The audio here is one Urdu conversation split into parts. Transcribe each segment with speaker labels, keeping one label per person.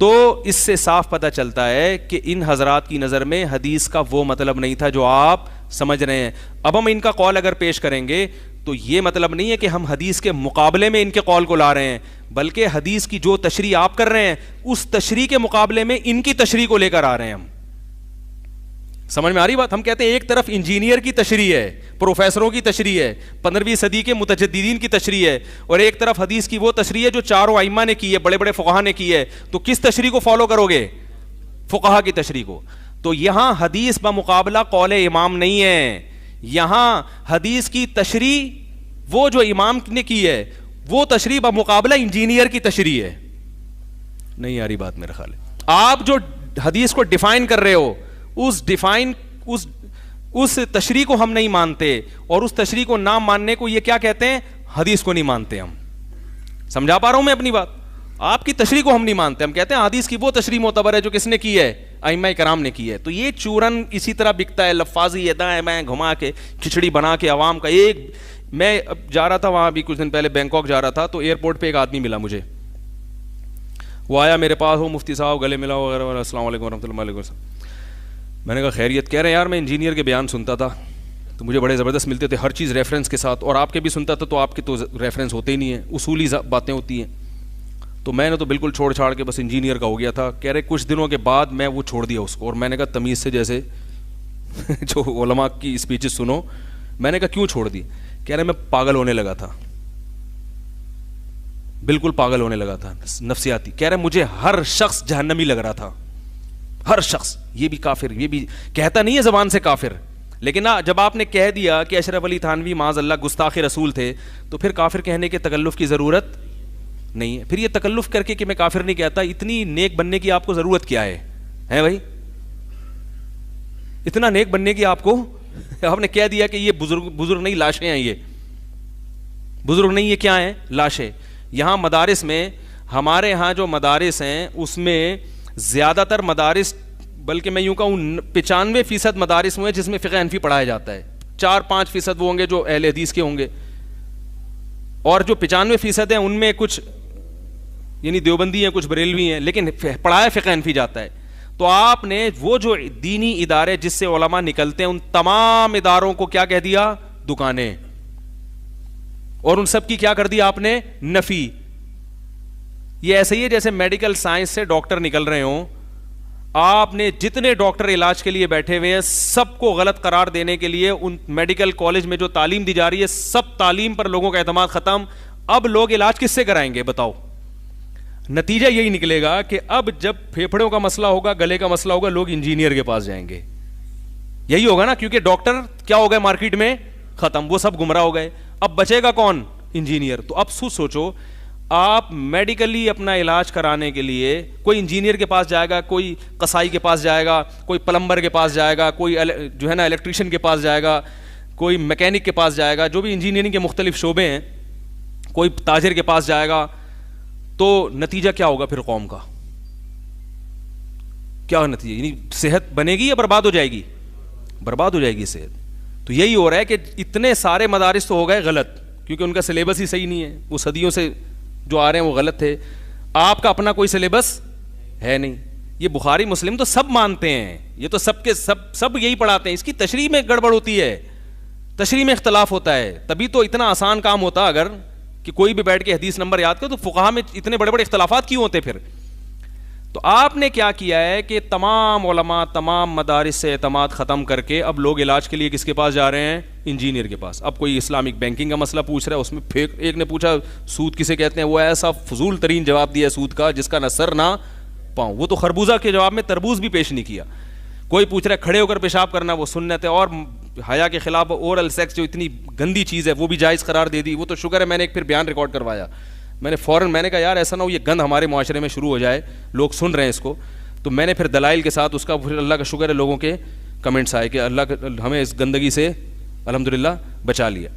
Speaker 1: تو اس سے صاف پتہ چلتا ہے کہ ان حضرات کی نظر میں حدیث کا وہ مطلب نہیں تھا جو آپ سمجھ رہے ہیں. اب ہم ان کا قول اگر پیش کریں گے تو یہ مطلب نہیں ہے کہ ہم حدیث کے مقابلے میں ان کے قول کو لا رہے ہیں, بلکہ حدیث کی جو تشریح آپ کر رہے ہیں اس تشریح کے مقابلے میں ان کی تشریح کو لے کر آ رہے ہیں. ہم سمجھ میں آ رہی بات؟ ہم کہتے ہیں ایک طرف انجینئر کی تشریح ہے, پروفیسروں کی تشریح ہے, 15ویں صدی کے متجددین کی تشریح ہے, اور ایک طرف حدیث کی وہ تشریح ہے جو چاروں ائمہ نے کی ہے, بڑے بڑے فقہا نے کی ہے. تو کس تشریح کو فالو کرو گے؟ فقہا کی تشریح کو. تو یہاں حدیث بمقابلہ قول امام نہیں ہے, یہاں حدیث کی تشریح وہ جو امام نے کی ہے وہ تشریح بمقابلہ انجینئر کی تشریح ہے. نہیں آ رہی بات میرا خیال ہے. آپ جو حدیث کو ڈیفائن کر رہے ہو اس تشریح کو ہم نہیں مانتے, اور اس تشریح کو نہ ماننے کو یہ کیا کہتے ہیں؟ حدیث کو نہیں مانتے ہم. سمجھا پا رہا ہوں میں اپنی بات؟ آپ کی تشریح کو ہم نہیں مانتے, ہم کہتے ہیں حدیث کی وہ تشریح معتبر ہے جو کس نے کی ہے؟ ائمہ کرام نے کی ہے. تو یہ چورن اسی طرح بکتا ہے, لفاظی دائیں بائیں گھما کے کھچڑی بنا کے عوام کا. میں جا رہا تھا وہاں بھی کچھ دن پہلے, بینکاک جا رہا تھا, تو ایئرپورٹ پہ ایک آدمی ملا مجھے, وہ آیا میرے پاس, ہو مفتی صاحب, گلے ملا وغیرہ, السلام علیکم ورحمۃ اللہ وبرکاتہ. میں نے کہا خیریت؟ کہہ رہے ہیں یار میں انجینئر کے بیان سنتا تھا تو مجھے بڑے زبردست ملتے تھے, ہر چیز ریفرنس کے ساتھ, اور آپ کے بھی سنتا تھا تو آپ کے تو ریفرنس ہوتے ہی نہیں ہیں, اصولی باتیں ہوتی ہیں. تو میں نے تو بالکل چھوڑ چھاڑ کے بس انجینئر کا ہو گیا تھا. کہہ رہے کچھ دنوں کے بعد میں وہ چھوڑ دیا اس کو, اور میں نے کہا تمیز سے جیسے جو علماء کی اسپیچز سنو. میں نے کہا کیوں چھوڑ دی؟ کہہ رہے میں پاگل ہونے لگا تھا, بالکل پاگل ہونے لگا تھا نفسیاتی. کہہ رہے مجھے ہر شخص جہنمی لگ رہا تھا, ہر شخص, یہ بھی کافر, یہ بھی کہتا نہیں ہے زبان سے کافر, لیکن جب آپ نے کہہ دیا کہ اشرف علی تھانوی معاذ اللہ گستاخ رسول تھے, تو پھر کافر کہنے کے تکلف کی ضرورت نہیں ہے. پھر یہ تکلف کر کے کہ میں کافر نہیں کہتا, اتنی نیک بننے کی آپ کو ضرورت کیا ہے بھائی؟ اتنا نیک بننے کی آپ کو, آپ نے کہہ دیا کہ یہ بزرگ نہیں, لاشیں ہیں, یہ بزرگ نہیں, یہ کیا ہیں؟ لاشیں. یہاں مدارس میں, ہمارے ہاں جو مدارس ہیں اس میں زیادہ تر مدارس, بلکہ میں یوں کہوں 95% مدارس ہوئے جس میں فقہ حنفی پڑھایا جاتا ہے. 4-5% وہ ہوں گے جو اہل حدیث کے ہوں گے, اور جو 95% ہیں ان میں کچھ یعنی دیوبندی ہیں, کچھ بریلوی ہیں, لیکن پڑھایا فقہ حنفی جاتا ہے. تو آپ نے وہ جو دینی ادارے جس سے علماء نکلتے ہیں ان تمام اداروں کو کیا کہہ دیا؟ دکانیں. اور ان سب کی کیا کر دی آپ نے؟ نفی. یہ ایسے ہی ہے جیسے میڈیکل سائنس سے ڈاکٹر نکل رہے ہوں, آپ نے جتنے ڈاکٹر علاج کے لیے بیٹھے ہوئے ہیں سب کو غلط قرار دینے کے لیے ان میڈیکل کالج میں جو تعلیم دی جا رہی ہے سب تعلیم پر لوگوں کا اعتماد ختم. اب لوگ علاج کس سے کرائیں گے بتاؤ؟ نتیجہ یہی نکلے گا کہ اب جب پھیپھڑوں کا مسئلہ ہوگا, گلے کا مسئلہ ہوگا, لوگ انجینئر کے پاس جائیں گے. یہی ہوگا نا, کیونکہ ڈاکٹر کیا ہو گئے مارکیٹ میں ختم, وہ سب گمراہ ہو گئے. اب بچے گا کون؟ انجینئر. تو اب سوچو, آپ میڈیکلی اپنا علاج کرانے کے لیے کوئی انجینئر کے پاس جائے گا, کوئی قصائی کے پاس جائے گا, کوئی پلمبر کے پاس جائے گا, کوئی جو ہے نا الیکٹریشین کے پاس جائے گا, کوئی میکینک کے پاس جائے گا, جو بھی انجینئرنگ کے مختلف شعبے ہیں, کوئی تاجر کے پاس جائے گا. تو نتیجہ کیا ہوگا پھر قوم کا؟ کیا نتیجہ؟ یعنی صحت بنے گی یا برباد ہو جائے گی؟ برباد ہو جائے گی صحت. تو یہی ہو رہا ہے کہ اتنے سارے مدارس تو ہو گئے غلط, کیونکہ ان کا سلیبس ہی صحیح نہیں ہے, وہ صدیوں سے جو آ رہے ہیں وہ غلط تھے. آپ کا اپنا کوئی سلیبس ہے نہیں. یہ بخاری مسلم تو سب مانتے ہیں, یہ تو سب کے سب یہی پڑھاتے ہیں. اس کی تشریح میں گڑبڑ ہوتی ہے, تشریح میں اختلاف ہوتا ہے. تبھی تو اتنا آسان کام ہوتا اگر کہ کوئی بھی بیٹھ کے حدیث نمبر یاد کرو, تو فقہا میں اتنے بڑے بڑے اختلافات کیوں ہوتے پھر؟ تو آپ نے کیا کیا ہے کہ تمام علماء, تمام مدارس سے اعتماد ختم کر کے اب لوگ علاج کے لیے کس کے پاس جا رہے ہیں؟ انجینئر کے پاس. اب کوئی اسلامک بینکنگ کا مسئلہ پوچھ رہا ہے, اس میں ایک نے پوچھا سود کسے کہتے ہیں, وہ ایسا فضول ترین جواب دیا سود کا جس کا نہ سر نہ پاؤں. وہ تو خربوزہ کے جواب میں تربوز بھی پیش نہیں کیا. کوئی پوچھ رہا ہے کھڑے ہو کر پیشاب کرنا, وہ سنت ہے, اور حیا کے خلاف اورل سیکس جو اتنی گندی چیز ہے وہ بھی جائز قرار دے دی. وہ تو شکر ہے میں نے ایک پھر بیان ریکارڈ کروایا, میں نے فوراً میں نے کہا یار ایسا نہ ہو یہ گند ہمارے معاشرے میں شروع ہو جائے, لوگ سن رہے ہیں اس کو. تو میں نے پھر دلائل کے ساتھ اس کا, پھر اللہ کا شکر ہے لوگوں کے کمنٹس آئے کہ اللہ ہمیں اس گندگی سے الحمدللہ بچا لیا.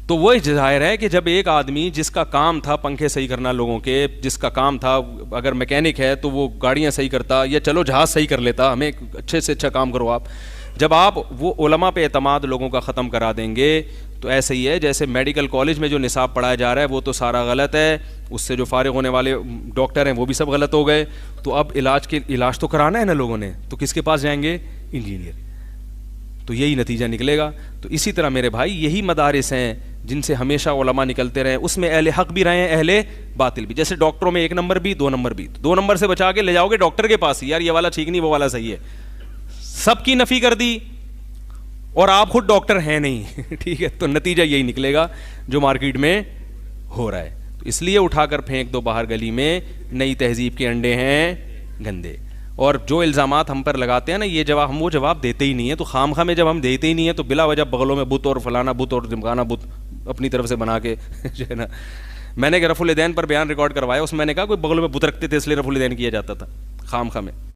Speaker 1: تو وہ ظاہر ہے کہ جب ایک آدمی جس کا کام تھا پنکھے صحیح کرنا لوگوں کے, جس کا کام تھا اگر میکینک ہے تو وہ گاڑیاں صحیح کرتا, یا چلو جہاز صحیح کر لیتا, ہمیں اچھے سے اچھا کام کرو آپ, جب آپ وہ علماء پہ اعتماد لوگوں کا ختم کرا دیں گے تو ایسے ہی ہے جیسے میڈیکل کالج میں جو نصاب پڑھایا جا رہا ہے وہ تو سارا غلط ہے, اس سے جو فارغ ہونے والے ڈاکٹر ہیں وہ بھی سب غلط ہو گئے, تو اب علاج تو کرانا ہے نا لوگوں نے, تو کس کے پاس جائیں گے؟ انجینئر. تو یہی نتیجہ نکلے گا. تو اسی طرح میرے بھائی یہی مدارس ہیں جن سے ہمیشہ علماء نکلتے رہے, اس میں اہل حق بھی رہے ہیں اہل باطل بھی. جیسے ڈاکٹروں میں 1 نمبر بھی 2 نمبر بھی, 2 نمبر سے بچا کے لے جاؤ گے ڈاکٹر کے پاس, یار یہ والا ٹھیک نہیں وہ والا صحیح ہے, سب کی نفی کر دی اور آپ خود ڈاکٹر ہیں نہیں. ٹھیک ہے, تو نتیجہ یہی نکلے گا جو مارکیٹ میں ہو رہا ہے. تو اس لیے اٹھا کر پھینک دو باہر گلی میں, نئی تہذیب کے انڈے ہیں گندے. اور جو الزامات ہم پر لگاتے ہیں نا, یہ جواب ہم وہ جواب دیتے ہی نہیں ہیں. تو خام خواہ میں جب ہم دیتے ہی نہیں ہیں تو بلا وجہ بغلوں میں بت اور فلانا بت اور دمکانہ بت اپنی طرف سے بنا کے جو ہے نا. میں نے رفع الدین پر بیان ریکارڈ کروایا, اس میں نے کہا کوئی بغلوں میں بت رکھتے تھے اس لیے رفع الدین کیا جاتا تھا, خام خواہ میں.